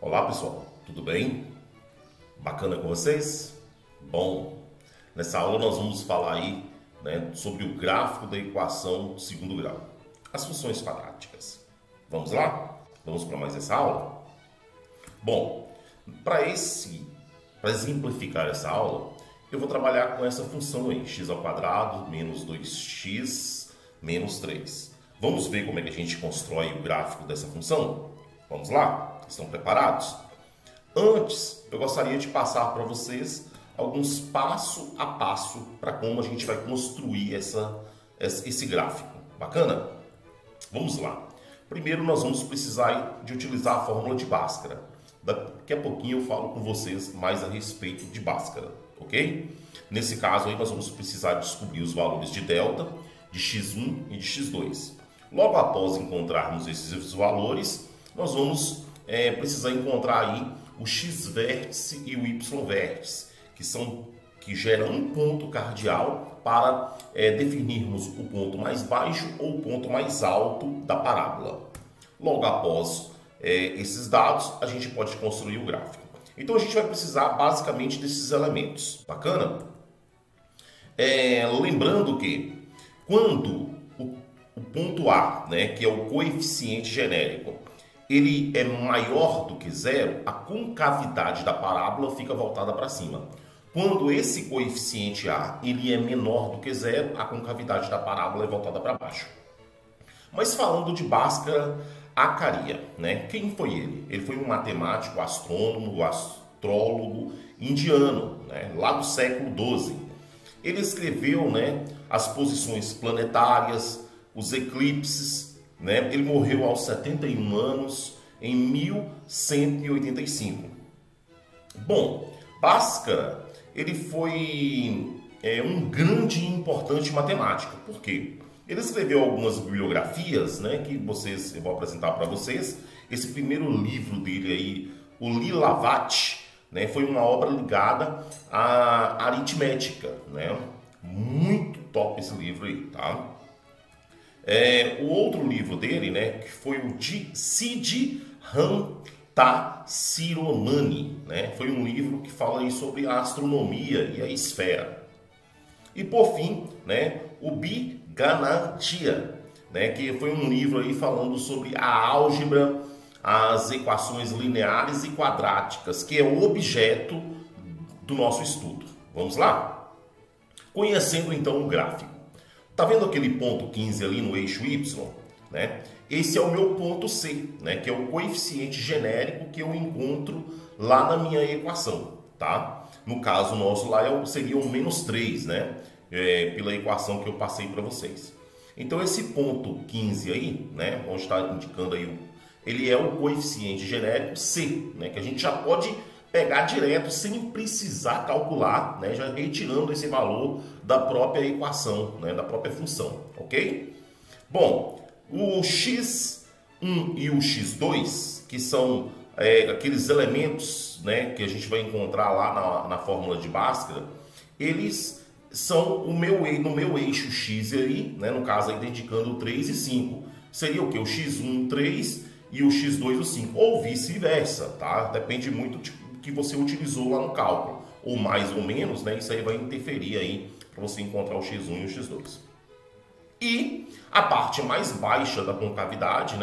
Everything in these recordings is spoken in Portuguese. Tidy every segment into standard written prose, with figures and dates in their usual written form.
Olá pessoal, tudo bem? Bacana com vocês? Bom, nessa aula nós vamos falar aí, sobre o gráfico da equação de segundo grau, as funções quadráticas. Vamos lá? Vamos para mais essa aula? Bom, para exemplificar essa aula, eu vou trabalhar com essa função aí, x² menos 2x menos 3. Vamos ver como é que a gente constrói o gráfico dessa função? Vamos lá? Estão preparados? Antes, eu gostaria de passar para vocês alguns passo a passo para como a gente vai construir esse gráfico. Bacana? Vamos lá. Primeiro, nós vamos precisar de utilizar a fórmula de Bhaskara. Daqui a pouquinho eu falo com vocês mais a respeito de Bhaskara, ok? Nesse caso aí, nós vamos precisar descobrir os valores de delta, de x1 e de x2. Logo após encontrarmos esses valores, nós vamos precisar encontrar aí o x-vértice e o y-vértice, que geram um ponto cardial para definirmos o ponto mais baixo ou o ponto mais alto da parábola. Logo após esses dados, a gente pode construir o gráfico. Então a gente vai precisar basicamente desses elementos. Bacana? Lembrando que quando o ponto A, que é o coeficiente genérico, ele é maior do que zero, a concavidade da parábola fica voltada para cima. Quando esse coeficiente A ele é menor do que zero, a concavidade da parábola é voltada para baixo. Mas falando de Bhaskara Acharya, quem foi ele? Ele foi um matemático, astrônomo, astrólogo indiano, lá do século XII. Ele escreveu as posições planetárias, os eclipses. Ele morreu aos 71 anos, em 1185. Bom, Bhaskara, ele foi um grande e importante matemático. Por quê? Ele escreveu algumas bibliografias, que eu vou apresentar para vocês. Esse primeiro livro dele aí, o Lilavati, foi uma obra ligada à aritmética, Muito top esse livro aí, tá? O outro livro dele, que foi o de Siddhanta Shiromani, foi um livro que fala aí sobre a astronomia e a esfera. E por fim, o Bhiganandya, que foi um livro aí falando sobre a álgebra, as equações lineares e quadráticas, que é o objeto do nosso estudo. Vamos lá? Conhecendo então o gráfico. Tá vendo aquele ponto 15 ali no eixo Y? Esse é o meu ponto C, que é o coeficiente genérico que eu encontro lá na minha equação, tá? No caso nosso lá seria o menos 3, pela equação que eu passei para vocês. Então esse ponto 15 aí, onde está indicando aí, ele é o coeficiente genérico C, que a gente já pode pegar direto sem precisar calcular, já retirando esse valor da própria equação, da própria função, ok? Bom, o x1 e o x2, que são aqueles elementos que a gente vai encontrar lá na fórmula de Bhaskara, eles são no meu eixo x aí, no caso aí indicando o 3 e 5. Seria o que? O x1, 3 e o x2, o 5, ou vice-versa, tá? Depende muito que você utilizou lá no cálculo, ou mais ou menos, isso aí vai interferir aí para você encontrar o x1 e o x2. E a parte mais baixa da concavidade,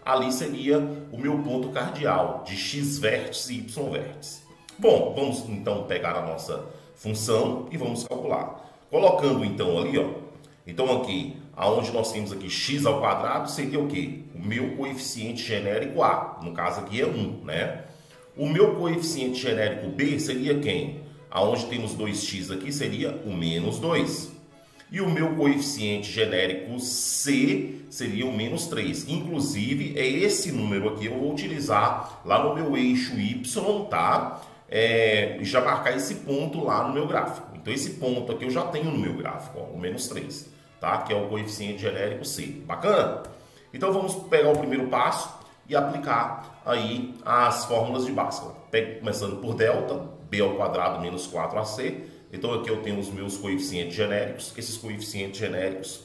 ali seria o meu ponto cardial de x-vértice e y-vértice. Bom, vamos então pegar a nossa função e vamos calcular. Colocando então ali, então aqui, aonde nós temos aqui x² seria o quê? O meu coeficiente genérico A, no caso aqui é 1, O meu coeficiente genérico B seria quem? Aonde temos 2x aqui seria o menos 2. E o meu coeficiente genérico C seria o menos 3. Inclusive, é esse número aqui eu vou utilizar lá no meu eixo Y, tá? Já marcar esse ponto lá no meu gráfico. Então, esse ponto aqui eu já tenho no meu gráfico, o menos 3, tá? Que é o coeficiente genérico C. Bacana? Então, vamos pegar o primeiro passo e aplicar aí as fórmulas de Bhaskara. Começando por delta, b² menos 4ac. Então aqui eu tenho os meus coeficientes genéricos. Esses coeficientes genéricos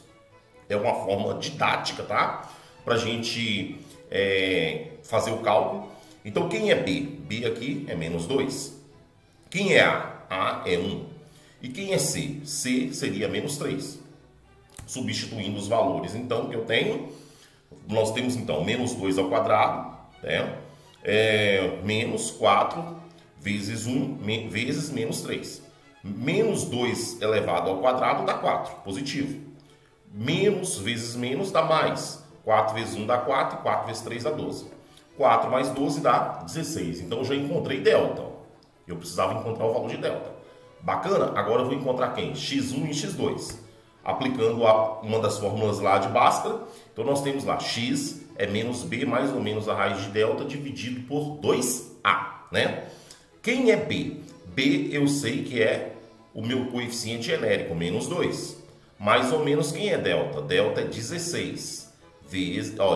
é uma forma didática, tá? Para a gente fazer o cálculo. Então, quem é B? B aqui é menos 2. Quem é A? A é 1. E quem é C? C seria menos 3. Substituindo os valores, então, que eu tenho, nós temos, então, menos 2 ao quadrado, né? Menos 4 vezes 1 vezes menos 3. Menos 2 elevado ao quadrado dá 4, positivo. Menos vezes menos dá mais. 4 vezes 1 dá 4 e 4 vezes 3 dá 12. 4 mais 12 dá 16. Então, eu já encontrei delta. Eu precisava encontrar o valor de delta. Bacana? Agora eu vou encontrar quem? x1 e x2. Aplicando uma das fórmulas lá de Bhaskara. Então, nós temos lá x é menos b mais ou menos a raiz de delta dividido por 2a, né? Quem é b? B eu sei que é o meu coeficiente genérico, menos 2. Mais ou menos quem é delta? Delta é 16.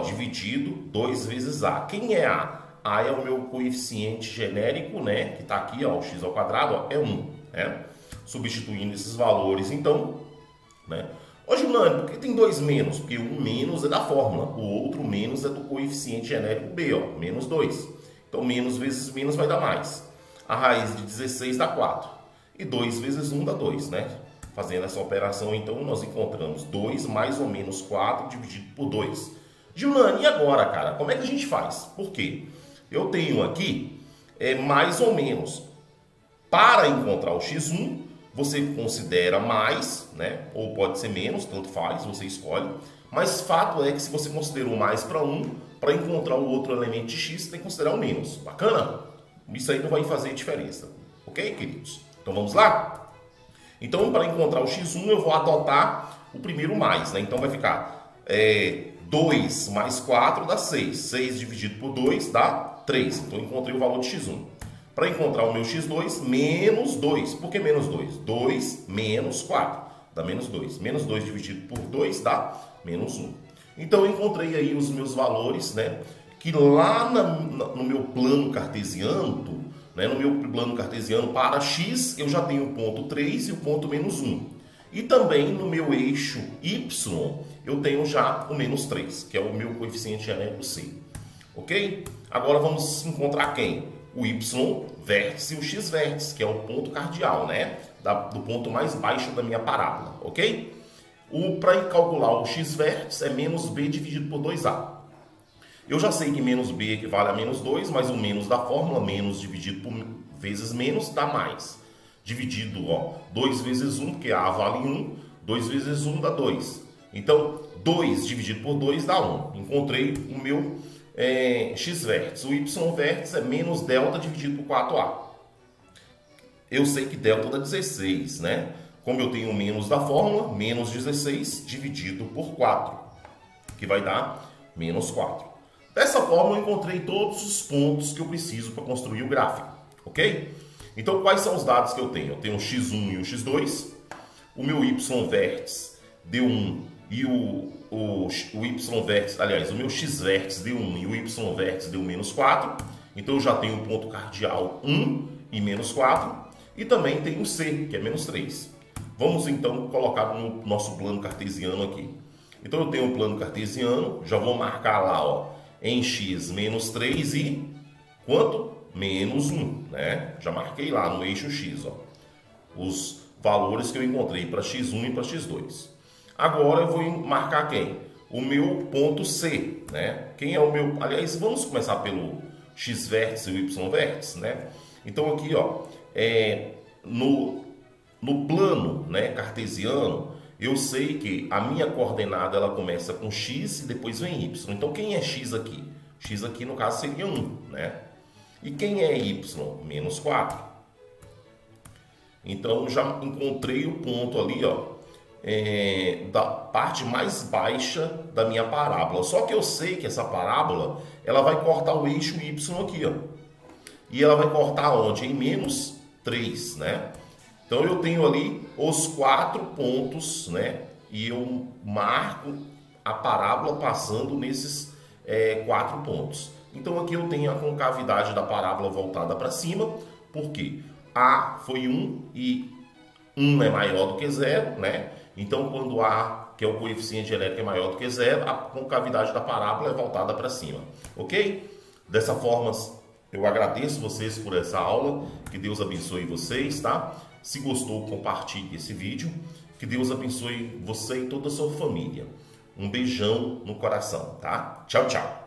Dividido 2 vezes a. Quem é a? A é o meu coeficiente genérico, né? Que está aqui, ó, o x ao quadrado, ó, é 1. Né? Substituindo esses valores, então, né? Ô, Gilane, por que tem 2 menos? Porque um menos é da fórmula, o outro menos é do coeficiente genérico B, ó, menos 2. Então, menos vezes menos vai dar mais. A raiz de 16 dá 4. E 2 vezes 1 dá 2, né? Fazendo essa operação, então, nós encontramos 2 mais ou menos 4 dividido por 2. Gilane, e agora, cara? Como é que a gente faz? Por quê? Eu tenho aqui mais ou menos. Para encontrar o x1, você considera mais, né? Ou pode ser menos, tanto faz, você escolhe. Mas fato é que se você considerou mais para 1, para encontrar o outro elemento de x, você tem que considerar o menos. Bacana? Isso aí não vai fazer diferença. Ok, queridos? Então vamos lá? Então, para encontrar o x1, eu vou adotar o primeiro mais, né? Então vai ficar 2 mais 4 dá 6. 6 dividido por 2 dá 3. Então eu encontrei o valor de x1. Para encontrar o meu x2, menos 2. Por que menos 2? 2 menos 4 dá menos 2. Menos 2 dividido por 2 dá menos 1. Então eu encontrei aí os meus valores, né? Que lá no meu plano cartesiano, né? No meu plano cartesiano para x, eu já tenho o ponto 3 e o ponto menos 1. E também no meu eixo y, eu tenho já o menos 3, que é o meu coeficiente genérico C. Ok? Agora vamos encontrar quem? O y vértice e o x vértice, que é o ponto cardial, né? Do ponto mais baixo da minha parábola, ok? Para calcular o x vértice é menos b dividido por 2a. Eu já sei que menos b equivale a menos 2, mas o menos da fórmula, menos dividido por vezes menos, dá mais. Dividido, ó, 2 vezes 1, porque a vale 1, 2 vezes 1 dá 2. Então, 2 dividido por 2 dá 1. Encontrei o meu x vértice. O y vértice é menos delta dividido por 4a. Eu sei que delta dá 16, né? Como eu tenho menos da fórmula, menos 16 dividido por 4, que vai dar menos 4. Dessa forma, eu encontrei todos os pontos que eu preciso para construir o gráfico, ok? Então, quais são os dados que eu tenho? Eu tenho o x1 e o x2, o meu y vértice deu 1 e o y vértice, aliás, o meu x vértice deu 1 e o y vértice deu menos 4. Então, eu já tenho o ponto cardial 1 e menos 4. E também tem o C, que é menos 3. Vamos, então, colocar no nosso plano cartesiano aqui. Então, eu tenho o plano cartesiano, já vou marcar lá, ó, em x menos 3 e quanto? Menos 1, né? Já marquei lá no eixo x, ó, os valores que eu encontrei para x1 e para x2. Agora eu vou marcar quem? O meu ponto C, né? Quem é o meu... Aliás, vamos começar pelo x vértice e o y vértice, né? Então aqui, ó, no plano, né, cartesiano, eu sei que a minha coordenada ela começa com x e depois vem y. Então quem é x aqui? X aqui no caso seria 1, né? E quem é y? Menos 4. Então já encontrei o ponto ali, ó, da parte mais baixa da minha parábola. Só que eu sei que essa parábola ela vai cortar o eixo y aqui, ó. E ela vai cortar onde? Em menos 3, né? Então eu tenho ali os 4 pontos, né? E eu marco a parábola passando nesses 4 pontos. Então aqui eu tenho a concavidade da parábola voltada para cima, porque A foi 1 e 1 é maior do que 0, né? Então quando A, que é o coeficiente genérico, é maior do que 0, a concavidade da parábola é voltada para cima, ok? Dessa forma Eu agradeço vocês por essa aula, que Deus abençoe vocês, tá? Se gostou, compartilhe esse vídeo, que Deus abençoe você e toda a sua família. Um beijão no coração, tá? Tchau, tchau!